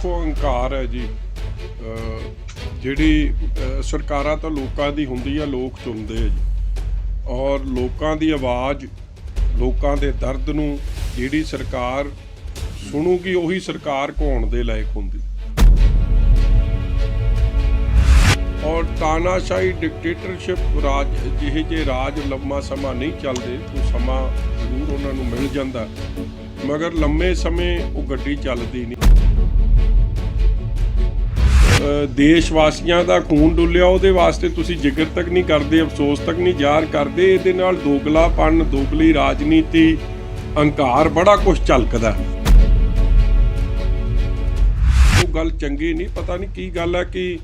देखो हंकार है जी ਜਿਹੜੀ ਸਰਕਾਰਾਂ ਤਾਂ ਲੋਕਾਂ ਦੀ ਹੁੰਦੀ ਆ, ਲੋਕ ਚੁਣਦੇ ਆ ਜੀ। ਔਰ ਲੋਕਾਂ ਦੀ ਆਵਾਜ਼, ਲੋਕਾਂ ਦੇ ਦਰਦ ਨੂੰ ਜਿਹੜੀ ਸਰਕਾਰ ਸੁਣੂਗੀ ਉਹੀ ਸਰਕਾਰ ਘਾਉਣ ਦੇ ਲਾਇਕ ਹੁੰਦੀ। ਔਰ ਤਾਨਾਸ਼ਾਹੀ ਡਿਕਟੇਟਰਸ਼ਿਪ ਰਾਜ ਜਿਹੇ ਰਾਜ ਲੰਮਾ ਸਮਾਂ ਨਹੀਂ ਚੱਲਦੇ, ਉਹ ਸਮਾਂ ਜ਼ਰੂਰ ਉਹਨਾਂ ਨੂੰ ਮਿਲ ਜਾਂਦਾ, ਮਗਰ ਲੰਮੇ ਸਮੇਂ ਉਹ ਗੱਡੀ ਚੱਲਦੀ ਨਹੀਂ। ਦੇਸ਼ ਵਾਸੀਆਂ ਦਾ ਖੂਨ ਡੁੱਲਿਆ, ਉਹਦੇ ਵਾਸਤੇ ਤੁਸੀਂ ਜ਼ਿਕਰ ਤੱਕ ਨਹੀਂ ਕਰਦੇ, ਅਫਸੋਸ ਤੱਕ ਨਹੀਂ ਜ਼ਾਹਰ ਕਰਦੇ। ਇਹਦੇ ਨਾਲ ਦੋਗਲਾਪਣ, ਦੋਗਲੀ ਰਾਜਨੀਤੀ, ਹੰਕਾਰ ਬੜਾ ਕੁਝ ਝਲਕਦਾ। ਉਹ ਗੱਲ ਚੰਗੀ ਨਹੀਂ, ਪਤਾ ਨਹੀਂ ਕੀ ਗੱਲ ਹੈ ਕਿ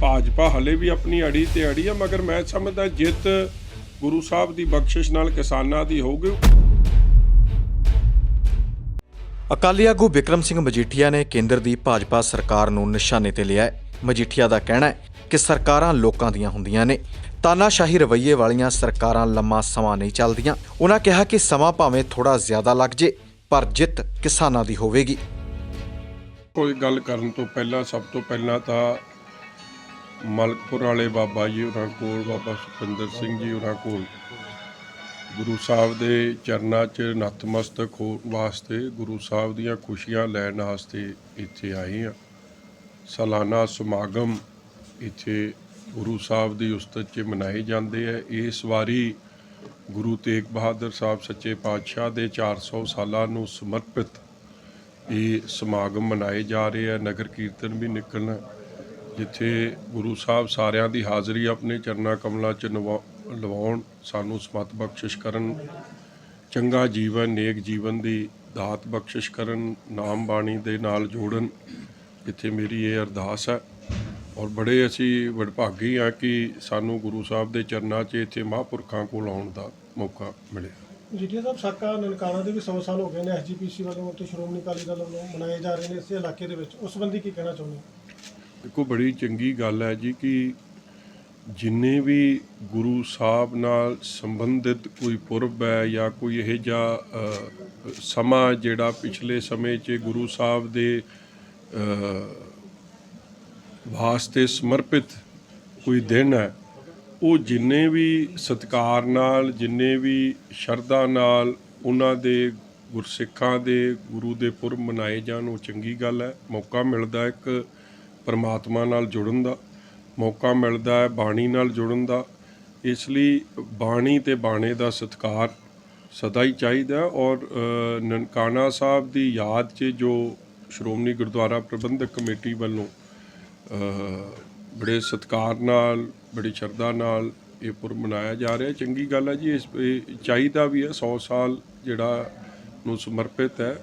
ਭਾਜਪਾ ਹਲੇ ਵੀ ਆਪਣੀ ਅੜੀ ਤੇ ਅੜੀ ਆ, ਮਗਰ ਮੈਂ ਸਮਝਦਾ ਜਿੱਤ ਗੁਰੂ ਸਾਹਿਬ ਦੀ ਬਖਸ਼ਿਸ਼ ਨਾਲ ਕਿਸਾਨਾਂ ਦੀ ਹੋਊਗੀ। ਅਕਾਲੀ ਆਗੂ ਬਿਕਰਮ ਸਿੰਘ ਮਜੀਠੀਆ ਨੇ ਕੇਂਦਰ ਦੀ ਭਾਜਪਾ ਸਰਕਾਰ ਨੂੰ ਨਿਸ਼ਾਨੇ ਤੇ ਲਿਆ ਹੈ। ਮਜੀਠੀਆ ਦਾ ਕਹਿਣਾ ਹੈ ਕਿ ਸਰਕਾਰਾਂ ਲੋਕਾਂ ਦੀਆਂ ਹੁੰਦੀਆਂ ਨੇ, ਤਾਨਾਸ਼ਾਹੀ ਰਵੱਈਏ ਵਾਲੀਆਂ ਸਰਕਾਰਾਂ ਲੰਮਾ ਸਮਾਂ ਨਹੀਂ ਚੱਲਦੀਆਂ। ਉਹਨਾਂ ਕਿਹਾ ਕਿ ਸਮਾਂ ਭਾਵੇਂ ਥੋੜਾ ਜ਼ਿਆਦਾ ਲੱਗ ਜੇ, ਪਰ ਜਿੱਤ ਕਿਸਾਨਾਂ ਦੀ ਹੋਵੇਗੀ। ਕੋਈ ਗੱਲ ਕਰਨ ਤੋਂ ਪਹਿਲਾਂ ਸਭ ਤੋਂ ਪਹਿਲਾਂ ਤਾਂ ਮਲਕਪੁਰ ਵਾਲੇ ਬਾਬਾ ਜੀ ਉਹਨਾਂ ਕੋਲ, ਬਾਬਾ ਸੁਖਿੰਦਰ ਸਿੰਘ ਜੀ ਉਹਨਾਂ ਕੋਲ ਗੁਰੂ ਸਾਹਿਬ ਦੇ ਚਰਨਾਂ 'ਚ ਨਤਮਸਤਕ ਹੋਣ ਵਾਸਤੇ, ਗੁਰੂ ਸਾਹਿਬ ਦੀਆਂ ਖੁਸ਼ੀਆਂ ਲੈਣ ਵਾਸਤੇ ਇੱਥੇ ਆਏ ਹਾਂ। ਸਾਲਾਨਾ ਸਮਾਗਮ ਇੱਥੇ ਗੁਰੂ ਸਾਹਿਬ ਦੀ ਉਸਤਤ 'ਚ ਮਨਾਏ ਜਾਂਦੇ ਹੈ। ਇਸ ਵਾਰੀ ਗੁਰੂ ਤੇਗ ਬਹਾਦਰ ਸਾਹਿਬ ਸੱਚੇ ਪਾਤਸ਼ਾਹ ਦੇ 400 ਸਾਲਾਂ ਨੂੰ ਸਮਰਪਿਤ ਇਹ ਸਮਾਗਮ ਮਨਾਏ ਜਾ ਰਹੇ ਹੈ। ਨਗਰ ਕੀਰਤਨ ਵੀ ਨਿਕਲਣਾ, ਜਿੱਥੇ ਗੁਰੂ ਸਾਹਿਬ ਸਾਰਿਆਂ ਦੀ ਹਾਜ਼ਰੀ ਆਪਣੇ ਚਰਨਾਂ ਕਮਲਾਂ 'ਚ ਲਵਾਉਣ, ਸਾਨੂੰ ਸਮਤ ਬਖਸ਼ਿਸ਼ ਕਰਨ, ਚੰਗਾ ਜੀਵਨ, ਨੇਕ ਜੀਵਨ ਦੀ ਦਾਤ ਬਖਸ਼ਿਸ਼ ਕਰਨ, ਨਾਮ ਬਾਣੀ ਦੇ ਨਾਲ ਜੋੜਨ। ਇੱਥੇ ਮੇਰੀ ਇਹ ਅਰਦਾਸ ਹੈ। ਔਰ ਬੜੇ ਅਸੀਂ ਵਡਭਾਗੀ ਹਾਂ ਕਿ ਸਾਨੂੰ ਗੁਰੂ ਸਾਹਿਬ ਦੇ ਚਰਨਾਂ 'ਚ ਇੱਥੇ ਮਹਾਂਪੁਰਖਾਂ ਕੋਲ ਆਉਣ ਦਾ ਮੌਕਾ ਮਿਲਿਆ। ਜੀਠੀਆ ਸਾਹਿਬ, ਸਾਕਾ ਨਨਕਾਣਾ ਦੇ ਵੀ 100 ਸਾਲ ਹੋ ਗਏ ਨੇ ਐਸਜੀਪੀਸੀ ਵੱਲੋਂ ਤੇ ਸ਼੍ਰੋਮਣੀ ਅਕਾਲੀ ਦਲ ਵੱਲੋਂ ਮਨਾਏ ਜਾ ਰਹੇ ਨੇ ਇਸ ਇਲਾਕੇ ਦੇ ਵਿੱਚ, ਉਸ ਸੰਬੰਧੀ ਕੀ ਕਹਿਣਾ ਚਾਹੁੰਦੇ ਹੋ? ਦੇਖੋ, ਬੜੀ ਚੰਗੀ ਗੱਲ ਹੈ ਜੀ ਕਿ ਜਿੰਨੇ ਵੀ ਗੁਰੂ ਸਾਹਿਬ ਨਾਲ ਸੰਬੰਧਿਤ ਕੋਈ ਪੁਰਬ ਹੈ ਜਾਂ ਕੋਈ ਇਹੋ ਜਿਹਾ ਸਮਾਂ ਜਿਹੜਾ ਪਿਛਲੇ ਸਮੇਂ 'ਚ ਗੁਰੂ ਸਾਹਿਬ ਦੇ ਵਾਸਤੇ ਸਮਰਪਿਤ ਕੋਈ ਦਿਨ ਹੈ, ਉਹ ਜਿੰਨੇ ਵੀ ਸਤਿਕਾਰ ਨਾਲ, ਜਿੰਨੇ ਵੀ ਸ਼ਰਧਾ ਨਾਲ ਉਹਨਾਂ ਦੇ ਗੁਰਸਿੱਖਾਂ ਦੇ ਗੁਰੂ ਦੇ ਪੁਰਬ ਮਨਾਏ ਜਾਣ, ਉਹ ਚੰਗੀ ਗੱਲ ਹੈ। ਮੌਕਾ ਮਿਲਦਾ ਇੱਕ ਪਰਮਾਤਮਾ ਨਾਲ ਜੁੜਨ ਦਾ, ਮੌਕਾ ਮਿਲਦਾ ਹੈ ਬਾਣੀ ਨਾਲ ਜੁੜਨ ਦਾ। ਇਸ ਲਈ ਬਾਣੀ ਤੇ ਬਾਣੇ ਦਾ ਸਤਿਕਾਰ ਸਦਾ ਹੀ ਚਾਹੀਦਾ। ਔਰ ਨਨਕਾਣਾ ਸਾਹਿਬ ਦੀ ਯਾਦ 'ਚ ਜੋ ਸ਼੍ਰੋਮਣੀ ਗੁਰਦੁਆਰਾ ਪ੍ਰਬੰਧਕ ਕਮੇਟੀ ਵੱਲੋਂ ਬੜੇ ਸਤਿਕਾਰ ਨਾਲ, ਬੜੀ ਸ਼ਰਧਾ ਨਾਲ ਇਹ ਪੁਰਬ ਮਨਾਇਆ ਜਾ ਰਿਹਾ, ਚੰਗੀ ਗੱਲ ਹੈ ਜੀ। ਇਸ ਚਾਹੀਦਾ ਵੀ ਹੈ। 100 ਸਾਲ ਜਿਹੜਾ ਨੂੰ ਸਮਰਪਿਤ ਹੈ।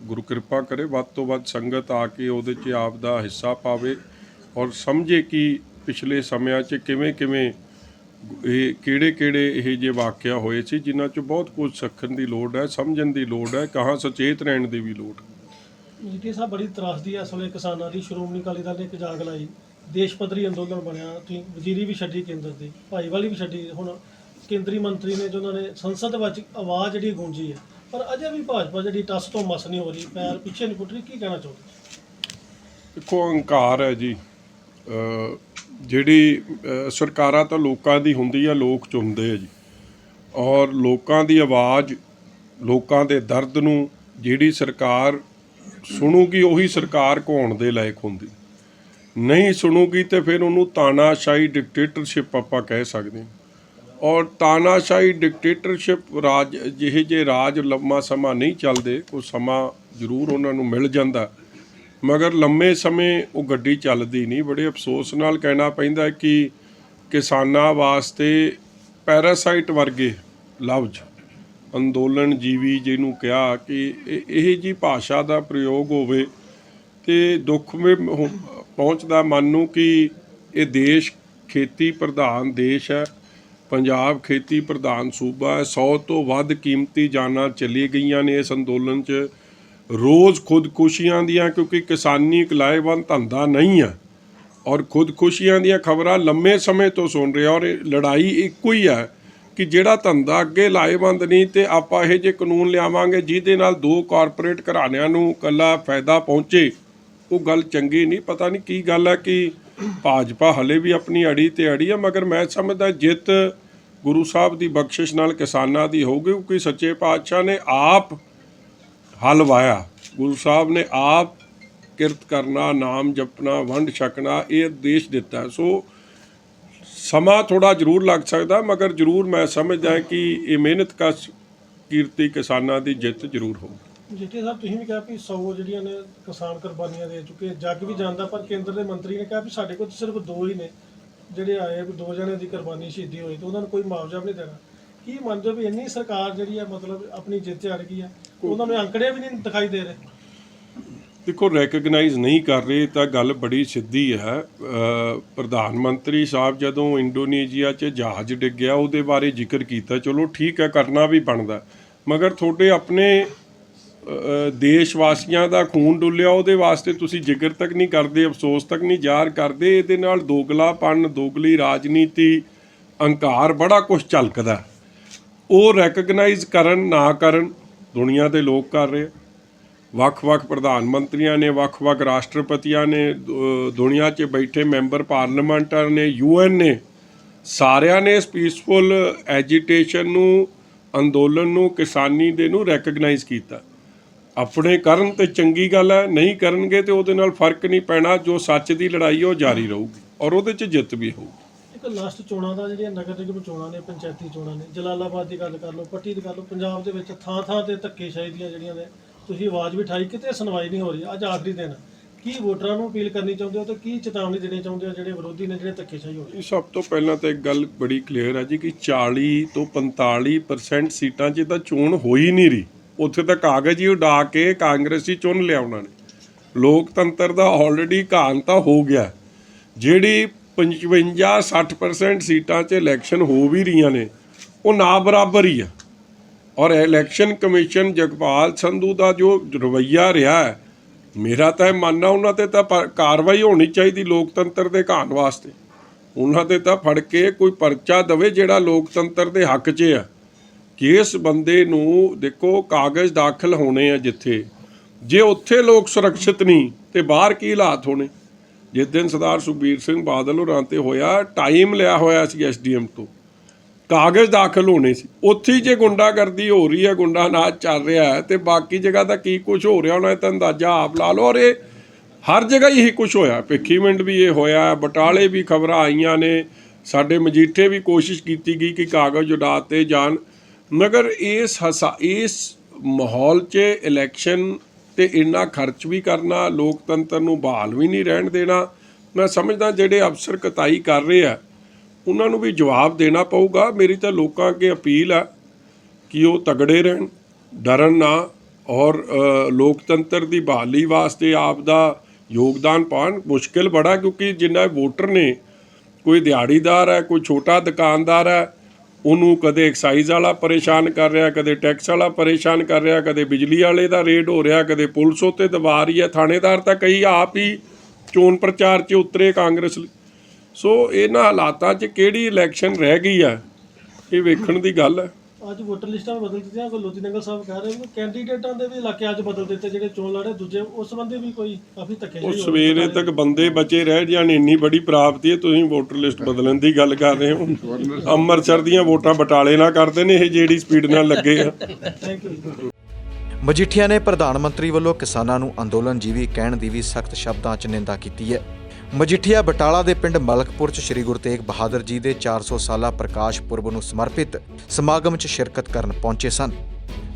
ਗੁਰੂ ਕਿਰਪਾ ਕਰੇ ਵੱਧ ਤੋਂ ਵੱਧ ਸੰਗਤ ਆ ਕੇ ਉਹਦੇ 'ਚ ਆਪ ਦਾ ਹਿੱਸਾ ਪਾਵੇ ਔਰ ਸਮਝੇ ਕਿ ਪਿਛਲੇ ਸਮਿਆਂ 'ਚ ਕਿਵੇਂ ਇਹ ਕਿਹੜੇ ਇਹ ਜਿਹੇ ਵਾਕਿਆ ਹੋਏ ਸੀ, ਜਿਨ੍ਹਾਂ 'ਚ ਬਹੁਤ ਕੁਝ ਸਿੱਖਣ ਦੀ ਲੋੜ ਹੈ, ਸਮਝਣ ਦੀ ਲੋੜ ਹੈ, ਕਹਾਂ ਸੁਚੇਤ ਰਹਿਣ ਦੀ ਵੀ ਲੋੜ। ਜੀਠੀਆ ਸਾਹਿਬ, ਬੜੀ ਤਰਾਸਦੀ ਹੈ ਇਸ ਵੇਲੇ ਕਿਸਾਨਾਂ ਦੀ। ਸ਼੍ਰੋਮਣੀ ਅਕਾਲੀ ਦਲ ਨੇ ਇੱਕ ਜਾਗ ਲਾਈ, ਦੇਸ਼ ਪੱਧਰੀ ਅੰਦੋਲਨ ਬਣਿਆ, ਤੁਸੀਂ ਵਜ਼ੀਰੀ ਵੀ ਛੱਡੀ ਕੇਂਦਰ ਦੀ, ਭਾਈਵਾਲੀ ਵੀ ਛੱਡੀ, ਹੁਣ ਕੇਂਦਰੀ ਮੰਤਰੀ ਨੇ ਜੋ ਉਹਨਾਂ ਨੇ ਸੰਸਦ ਵਿੱਚ ਆਵਾਜ਼ ਜਿਹੜੀ ਗੂੰਜੀ ਹੈ, ਪਰ ਅਜੇ ਵੀ ਭਾਜਪਾ ਜਿਹੜੀ ਟੱਸ ਤੋਂ ਮਸ ਨਹੀਂ ਹੋ ਰਹੀ, ਪੈਰ ਪਿੱਛੇ ਨਹੀਂ ਪੁੱਟ ਰਹੀ। ਕੀ ਕਹਿਣਾ ਚਾਹੁੰਦੇ? ਦੇਖੋ, ਹੰਕਾਰ ਹੈ ਜੀ। ਜਿਹੜੀ ਸਰਕਾਰਾਂ ਤਾਂ ਲੋਕਾਂ ਦੀ ਹੁੰਦੀ ਆ, ਲੋਕ ਚੁਣਦੇ ਆ ਜੀ। ਔਰ ਲੋਕਾਂ ਦੀ ਆਵਾਜ਼, ਲੋਕਾਂ ਦੇ ਦਰਦ ਨੂੰ ਜਿਹੜੀ ਸਰਕਾਰ ਸੁਣੂਗੀ ਉਹੀ ਸਰਕਾਰ ਘਾਉਣ ਦੇ ਲਾਇਕ ਹੁੰਦੀ। ਨਹੀਂ ਸੁਣੂਗੀ ਤੇ ਫਿਰ ਉਹਨੂੰ ਤਾਨਾਸ਼ਾਹੀ ਡਿਕਟੇਟਰਸ਼ਿਪ ਆਪਾਂ ਕਹਿ ਸਕਦੇ ਹਾਂ। ਔਰ ਤਾਨਾਸ਼ਾਹੀ ਡਿਕਟੇਟਰਸ਼ਿਪ ਰਾਜ ਜਿਹੇ ਰਾਜ ਲੰਮਾ ਸਮਾਂ ਨਹੀਂ ਚੱਲਦੇ, ਕੋਈ ਸਮਾਂ ਜ਼ਰੂਰ ਉਹਨਾਂ ਨੂੰ ਮਿਲ ਜਾਂਦਾ, ਮਗਰ ਲੰਮੇ ਸਮੇਂ ਉਹ ਗੱਡੀ ਚੱਲਦੀ ਨਹੀਂ। ਬੜੇ ਅਫਸੋਸ ਨਾਲ ਕਹਿਣਾ ਪੈਂਦਾ ਕਿ ਕਿਸਾਨਾਂ ਵਾਸਤੇ ਪੈਰਾਸਾਈਟ ਵਰਗੇ ਲਫ਼ਜ਼, ਅੰਦੋਲਨ ਜੀਵੀ ਜਿਹਨੂੰ ਕਿਹਾ, ਕਿ ਇਹ ਜੀ ਭਾਸ਼ਾ ਦਾ ਪ੍ਰਯੋਗ ਹੋਵੇ ਤੇ ਦੁੱਖ ਪਹੁੰਚਦਾ ਮਨ ਨੂੰ ਕਿ ਇਹ ਦੇਸ਼ ਖੇਤੀ ਪ੍ਰਧਾਨ ਦੇਸ਼ ਹੈ, ਪੰਜਾਬ ਖੇਤੀ ਪ੍ਰਧਾਨ ਸੂਬਾ ਹੈ। 100 ਤੋਂ ਵੱਧ ਕੀਮਤੀ ਜਾਨਾਂ ਚਲੀ ਗਈਆਂ ਨੇ ਇਸ ਅੰਦੋਲਨ 'ਚ। ਰੋਜ਼ ਖੁਦਕੁਸ਼ੀਆਂ ਦੀਆਂ, ਕਿਉਂਕਿ ਕਿਸਾਨੀ ਇੱਕ ਲਾਹੇਵੰਦ ਧੰਦਾ ਨਹੀਂ ਹੈ, ਔਰ ਖੁਦਕੁਸ਼ੀਆਂ ਦੀਆਂ ਖਬਰਾਂ ਲੰਮੇ ਸਮੇਂ ਤੋਂ ਸੁਣ ਰਹੇ। ਔਰ ਲੜਾਈ ਇੱਕੋ ਹੀ ਹੈ ਕਿ ਜਿਹੜਾ ਧੰਦਾ ਅੱਗੇ ਲਾਹੇਵੰਦ ਨਹੀਂ, ਤੇ ਆਪਾਂ ਇਹੋ ਜਿਹੇ ਕਾਨੂੰਨ ਲਿਆਵਾਂਗੇ ਜਿਹਦੇ ਨਾਲ ਦੋ ਕਾਰਪੋਰੇਟ ਘਰਾਣਿਆਂ ਨੂੰ ਇਕੱਲਾ ਫਾਇਦਾ ਪਹੁੰਚੇ ਉਹ ਗੱਲ ਚੰਗੀ ਨਹੀਂ। ਪਤਾ ਨਹੀਂ ਕੀ ਗੱਲ ਹੈ ਕਿ ਭਾਜਪਾ ਹਲੇ ਵੀ ਆਪਣੀ ਅੜੀ ਤੇ ਅੜੀ ਹੈ, ਮਗਰ ਮੈਂ ਸਮਝਦਾ ਜਿੱਤ ਗੁਰੂ ਸਾਹਿਬ ਦੀ ਬਖਸ਼ਿਸ਼ ਨਾਲ ਕਿਸਾਨਾਂ ਦੀ ਹੋਊਗੀ, ਕਿਉਂਕਿ ਸੱਚੇ ਪਾਤਸ਼ਾਹ ਨੇ ਆਪ ਹਲ ਵਾਇਆ। ਗੁਰੂ ਸਾਹਿਬ ਨੇ ਆਪ ਕਿਰਤ ਕਰਨਾ, ਨਾਮ ਜਪਣਾ, ਵੰਡ ਛਕਣਾ ਇਹ ਦੇਸ਼ ਦਿੱਤਾ। ਸੋ ਸਮਾਂ ਥੋੜਾ ਜ਼ਰੂਰ ਲੱਗ ਸਕਦਾ, ਮਗਰ ਜ਼ਰੂਰ ਮੈਂ ਸਮਝਦਾ ਕਿ ਇਹ ਮਿਹਨਤ ਕਸ਼ ਕੀਰਤੀ ਕਿਸਾਨਾਂ ਦੀ ਜਿੱਤ ਜ਼ਰੂਰ ਹੋਊਗੀ। ਜੀਟੀ ਸਾਹਿਬ, ਤੁਸੀਂ ਵੀ ਕਿਹਾ ਵੀ 100 ਜਿਹੜੀਆਂ ਨੇ ਕਿਸਾਨ ਕੁਰਬਾਨੀਆਂ ਦੇ ਚੁੱਕੇ, ਜੱਗ ਵੀ ਜਾਣਦਾ, ਪਰ ਕੇਂਦਰ ਦੇ ਮੰਤਰੀ ਨੇ ਕਿਹਾ ਵੀ ਸਾਡੇ ਕੋਲ ਸਿਰਫ 2 ਹੀ ਨੇ ਜਿਹੜੇ ਆਏ, 2 ਜਣਿਆਂ ਦੀ ਕੁਰਬਾਨੀ ਸ਼ਹੀਦੀ ਹੋਈ ਤੇ ਉਹਨਾਂ ਨੂੰ ਕੋਈ ਮੁਆਵਜ਼ਾ ਵੀ ਨਹੀਂ ਦੇਣਾ। ਕੀ ਮੰਨਦੇ ਹੋ ਵੀ ਇੰਨੀ ਸਰਕਾਰ ਜਿਹੜੀ ਹੈ ਮਤਲਬ ਆਪਣੀ ਜਿੱਤ 'ਚ ਅੜ ਗਈ ਹੈ, ਉਹਨਾਂ ਨੂੰ ਅੰਕੜੇ ਵੀ ਨਹੀਂ ਦਿਖਾਈ ਦੇ ਰਹੇ? ਦੇਖੋ, ਰੈਕਗਨਾਈਜ਼ ਨਹੀਂ ਕਰ ਰਹੇ ਤਾਂ ਗੱਲ ਬੜੀ ਸਿੱਧੀ ਹੈ। ਪ੍ਰਧਾਨ ਮੰਤਰੀ ਸਾਹਿਬ ਜਦੋਂ ਇੰਡੋਨੇਸ਼ੀਆ 'ਚ ਜਹਾਜ਼ ਡਿੱਗਿਆ ਉਹਦੇ ਬਾਰੇ ਜ਼ਿਕਰ ਕੀਤਾ, ਚਲੋ ਠੀਕ ਹੈ, ਕਰਨਾ ਵੀ ਬਣਦਾ, ਮਗਰ ਤੁਹਾਡੇ ਆਪਣੇ ਦੇਸ਼ ਵਾਸੀਆਂ ਦਾ ਖੂਨ ਡੁੱਲਿਆ, ਉਹਦੇ ਵਾਸਤੇ ਤੁਸੀਂ ਜ਼ਿਕਰ ਤੱਕ ਨਹੀਂ ਕਰਦੇ, ਅਫਸੋਸ ਤੱਕ ਨਹੀਂ ਜ਼ਾਹਰ ਕਰਦੇ। ਇਹਦੇ ਨਾਲ ਦੋਗਲਾਪਣ, ਦੋਗਲੀ ਰਾਜਨੀਤੀ, ਹੰਕਾਰ ਬੜਾ ਕੁਝ ਝਲਕਦਾ। ਉਹ ਰੈਕਗਨਾਈਜ਼ ਕਰਨ ਨਾ ਕਰਨ, ਦੁਨੀਆ ਦੇ ਲੋਕ ਕਰ ਰਹੇ। ਵੱਖ-ਵੱਖ ਪ੍ਰਧਾਨ ਮੰਤਰੀਆਂ ਨੇ, ਵੱਖ-ਵੱਖ ਰਾਸ਼ਟਰਪਤੀਆਂ ਨੇ, ਦੁਨੀਆ 'ਚ ਬੈਠੇ ਮੈਂਬਰ ਪਾਰਲੀਮੈਂਟਰ ਨੇ, UN ਨੇ, ਸਾਰਿਆਂ ਨੇ ਇਸ ਪੀਸਫੁਲ ਐਜੀਟੇਸ਼ਨ ਨੂੰ, ਅੰਦੋਲਨ ਨੂੰ, ਕਿਸਾਨੀ ਦੇ ਨੂੰ ਰੈਕਗਨਾਈਜ਼ ਕੀਤਾ। ਆਪਣੇ ਕਰਨ ਤੇ ਚੰਗੀ ਗੱਲ ਹੈ, ਨਹੀਂ ਕਰਨਗੇ ਤੇ ਉਹਦੇ ਨਾਲ ਫਰਕ ਨਹੀਂ ਪੈਣਾ। ਜੋ ਸੱਚ ਦੀ ਲੜਾਈ ਉਹ ਜਾਰੀ ਰਹੂਗੀ ਔਰ ਉਹਦੇ 'ਚ ਜਿੱਤ ਵੀ ਹੋਊਗੀ। ਇੱਕ ਲਾਸਟ ਚੋਣਾਂ ਦਾ ਜਿਹੜੀਆਂ ਨਗਰ ਨਿਗਮ ਚੋਣਾਂ ਨੇ, ਪੰਚਾਇਤੀ ਚੋਣਾਂ ਨੇ, ਜਲਾਲਾਬਾਦ ਦੀ ਗੱਲ ਕਰ ਲਓ, ਪੱਟੀ ਦੀ ਕਰ ਲਓ, ਪੰਜਾਬ ਦੇ ਵਿੱਚ ਥਾਂ-ਥਾਂ ਤੇ ਧੱਕੇਸ਼ਾਹੀ ਦੀਆਂ ਜਿਹੜੀਆਂ ਨੇ ਤੁਸੀਂ ਆਵਾਜ਼ ਵੀ ਉਠਾਈ, ਕਿਤੇ ਸੁਣਵਾਈ ਨਹੀਂ ਹੋ ਰਹੀ। ਅੱਜ ਆਖਰੀ ਦਿਨ, ਕੀ ਵੋਟਰਾਂ ਨੂੰ ਅਪੀਲ ਕਰਨੀ ਚਾਹੁੰਦੇ ਹੋ ਤੇ ਕੀ ਚੇਤਾਵਨੀ ਦੇਣੀ ਚਾਹੁੰਦੇ ਹੋ ਜਿਹੜੇ ਵਿਰੋਧੀ ਨੇ, ਜਿਹੜੇ ਧੱਕੇਸ਼ਾਹੀ ਹੋ ਰਹੀ? ਸਭ ਤੋਂ ਪਹਿਲਾਂ ਤਾਂ ਇੱਕ ਗੱਲ ਬੜੀ ਕਲੀਅਰ ਹੈ ਜੀ ਕਿ 40 ਤੋਂ 45% ਸੀਟਾਂ 'ਚ ਤਾਂ ਚੋਣ ਹੋ ਹੀ ਨਹੀਂ ਰਹੀ। ਉੱਥੇ ਤਾਂ ਕਾਗਜ਼ ਹੀ ਉਡਾ ਕੇ ਕਾਂਗਰਸੀ ਚੁਣ ਲਿਆ ਉਹਨਾਂ ਨੇ। ਲੋਕਤੰਤਰ ਦਾ ਆਲਰੇਡੀ ਘਾਣ ਤਾਂ ਹੋ ਗਿਆ। ਜਿਹੜੀ 55-60% ਸੀਟਾਂ 'ਚ ਇਲੈਕਸ਼ਨ ਹੋ ਵੀ ਰਹੀਆਂ ਨੇ ਉਹ ਨਾ ਬਰਾਬਰ ਹੀ ਆ। ਔਰ ਇਲੈਕਸ਼ਨ ਕਮਿਸ਼ਨ ਜਗਪਾਲ ਸੰਧੂ ਦਾ ਜੋ ਰਵੱਈਆ ਰਿਹਾ ਹੈ, ਮੇਰਾ ਤਾਂ ਇਹ ਮੰਨਣਾ ਉਹਨਾਂ ਤੇ ਤਾਂ ਕਾਰਵਾਈ ਹੋਣੀ ਚਾਹੀਦੀ ਲੋਕਤੰਤਰ ਦੇ ਘਾਣ ਵਾਸਤੇ। ਉਹਨਾਂ 'ਤੇ ਤਾਂ ਫੜ ਕੇ ਕੋਈ ਪਰਚਾ ਦੇਵੇ ਜਿਹੜਾ ਲੋਕਤੰਤਰ ਦੇ ਹੱਕ 'ਚ ਆ। ਕਿ ਇਸ ਬੰਦੇ ਨੂੰ ਦੇਖੋ, ਕਾਗਜ਼ ਦਾਖਲ ਹੋਣੇ ਆ ਜਿੱਥੇ, ਜੇ ਉੱਥੇ ਲੋਕ ਸੁਰੱਖਿਅਤ ਨਹੀਂ ਤੇ ਬਾਹਰ ਕੀ ਹਾਲਾਤ ਹੋਣੇ। ਜਿਸ ਦਿਨ ਸਰਦਾਰ ਸੁਖਬੀਰ ਸਿੰਘ ਬਾਦਲ ਹੋਰਾਂ 'ਤੇ ਹੋਇਆ, ਟਾਈਮ ਲਿਆ ਹੋਇਆ ਸੀ SDM ਤੋਂ, ਕਾਗਜ਼ ਦਾਖਲ ਹੋਣੇ ਸੀ। ਉੱਥੇ ਹੀ ਜੇ ਗੁੰਡਾਗਰਦੀ ਹੋ ਰਹੀ ਹੈ, ਗੁੰਡਾ ਨਾਚ ਚੱਲ ਰਿਹਾ ਹੈ, ਤੇ ਬਾਕੀ ਜਗ੍ਹਾ ਤਾਂ ਕੀ ਕੁਝ ਹੋ ਰਿਹਾ ਹੋਣਾ ਤਾਂ ਅੰਦਾਜ਼ਾ ਆਪ ਲਾ ਲਓ। ਔਰ ਇਹ ਹਰ ਜਗ੍ਹਾ ਹੀ ਇਹੀ ਕੁਝ ਹੋਇਆ। ਭਿੱਖੀਵਿੰਡ ਵੀ ਇਹ ਹੋਇਆ, ਬਟਾਲੇ ਵੀ ਖਬਰਾਂ ਆਈਆਂ ਨੇ, ਸਾਡੇ ਮਜੀਠੇ ਵੀ ਕੋਸ਼ਿਸ਼ ਕੀਤੀ ਗਈ ਕਿ ਕਾਗਜ਼ ਉਡਾਤੇ ਜਾਣ। ਮਗਰ ਇਸ ਮਾਹੌਲ 'ਚ ਇਲੈਕਸ਼ਨ ਤੇ ਇੰਨਾ ਖਰਚ ਵੀ ਕਰਨਾ, ਲੋਕਤੰਤਰ ਨੂੰ ਬਹਾਲ ਵੀ ਨਹੀਂ ਰਹਿਣ ਦੇਣਾ। ਮੈਂ ਸਮਝਦਾ ਜਿਹੜੇ ਅਫਸਰ ਕਤਾਈ ਕਰ ਰਹੇ ਆ ਉਹਨਾਂ ਨੂੰ ਵੀ ਜਵਾਬ ਦੇਣਾ ਪਊਗਾ। ਮੇਰੀ ਤਾਂ ਲੋਕਾਂ ਅੱਗੇ ਅਪੀਲ ਆ ਕਿ ਉਹ ਤਗੜੇ ਰਹਿਣ, ਡਰਨ ਨਾ, ਔਰ ਲੋਕਤੰਤਰ ਦੀ ਬਹਾਲੀ ਵਾਸਤੇ ਆਪ ਦਾ ਯੋਗਦਾਨ ਪਾਉਣ। ਮੁਸ਼ਕਿਲ ਬੜਾ, ਕਿਉਂਕਿ ਜਿੰਨਾ ਵੋਟਰ ਨੇ, ਕੋਈ ਦਿਹਾੜੀਦਾਰ ਹੈ, ਕੋਈ ਛੋਟਾ ਦੁਕਾਨਦਾਰ ਹੈ, ਉਹਨੂੰ ਕਦੇ ਐਕਸਾਈਜ਼ ਵਾਲਾ ਪਰੇਸ਼ਾਨ ਕਰ ਰਿਹਾ, ਕਦੇ ਟੈਕਸ ਵਾਲਾ ਪਰੇਸ਼ਾਨ ਕਰ ਰਿਹਾ, ਕਦੇ ਬਿਜਲੀ ਵਾਲੇ ਦਾ ਰੇਡ ਹੋ ਰਿਹਾ, ਕਦੇ ਪੁਲਿਸ ਉੱਤੇ ਦਬਾ ਰਹੀ ਹੈ, ਥਾਣੇਦਾਰ ਤਾਂ ਕਈ ਆਪ ਹੀ ਚੋਣ ਪ੍ਰਚਾਰ 'ਚ ਉਤਰੇ ਕਾਂਗਰਸ ਲਈ। ਸੋ ਇਹਨਾਂ ਹਾਲਾਤਾਂ 'ਚ ਕਿਹੜੀ ਇਲੈਕਸ਼ਨ ਰਹਿ ਗਈ ਹੈ, ਇਹ ਵੇਖਣ ਦੀ ਗੱਲ ਹੈ। ਅੱਜ ਵੋਟਰ ਲਿਸਟਾਂ ਬਦਲ ਦਿੱਤੀਆਂ। ਕੋਈ ਲੋਧੀ ਨੰਗਲ ਸਾਹਿਬ ਕਹਿ ਰਹੇ ਨੇ ਕੈਂਡੀਡੇਟਾਂ ਦੇ ਵੀ ਇਲਾਕੇ ਅੱਜ ਬਦਲ ਦਿੱਤੇ, ਜਿਹੜੇ ਚੋਣ ਲੜੇ ਦੂਜੇ, ਉਸ ਸੰਬੰਧੀ ਵੀ ਕੋਈ ਕਾਫੀ ਧੱਕੇ? ਉਹ ਸਵੇਰੇ ਤੱਕ ਬੰਦੇ ਬਚੇ ਰਹਿ ਜਾਣ, ਇੰਨੀ ਬੜੀ ਪ੍ਰਾਪਤੀ ਹੈ, ਤੁਸੀਂ ਵੋਟਰ ਲਿਸਟ ਬਦਲਣ ਦੀ ਗੱਲ ਕਰ ਰਹੇ ਹੋ। ਅੰਮ੍ਰਿਤਸਰ ਦੀਆਂ ਵੋਟਾਂ ਬਟਾਲੇ ਨਾਲ ਕਰਦੇ ਨੇ ਇਹ, ਜਿਹੜੀ ਸਪੀਡ ਨਾਲ ਲੱਗੇ ਆ। Thank you. ਮਜੀਠੀਆ ਨੇ ਪ੍ਰਧਾਨ ਮੰਤਰੀ ਵੱਲੋਂ ਕਿਸਾਨਾਂ ਨੂੰ ਅੰਦੋਲਨਜੀਵੀ ਕਹਿਣ ਦੀ ਵੀ ਸਖਤ ਸ਼ਬਦਾਂ 'ਚ ਨਿੰਦਾ ਕੀਤੀ ਹੈ। ਮਜੀਠੀਆ ਬਟਾਲਾ ਦੇ ਪਿੰਡ ਮਲਕਪੁਰ 'ਚ ਸ੍ਰੀ ਗੁਰੂ ਤੇਗ ਬਹਾਦਰ ਜੀ ਦੇ 400 ਸਾਲਾ ਪ੍ਰਕਾਸ਼ ਪੁਰਬ ਨੂੰ ਸਮਰਪਿਤ ਸਮਾਗਮ 'ਚ ਸ਼ਿਰਕਤ ਕਰਨ ਪਹੁੰਚੇ ਸਨ।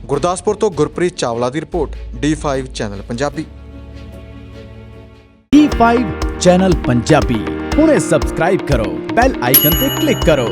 ਗੁਰਦਾਸਪੁਰ ਤੋਂ ਗੁਰਪ੍ਰੀਤ ਚਾਵਲਾ ਦੀ report, D5 channel Punjabi. D5 channel Punjabi ਹੁਣੇ ਸਬਸਕ੍ਰਾਈਬ ਕਰੋ, ਬੈਲ ਆਈਕਨ ਤੇ ਕਲਿੱਕ ਕਰੋ।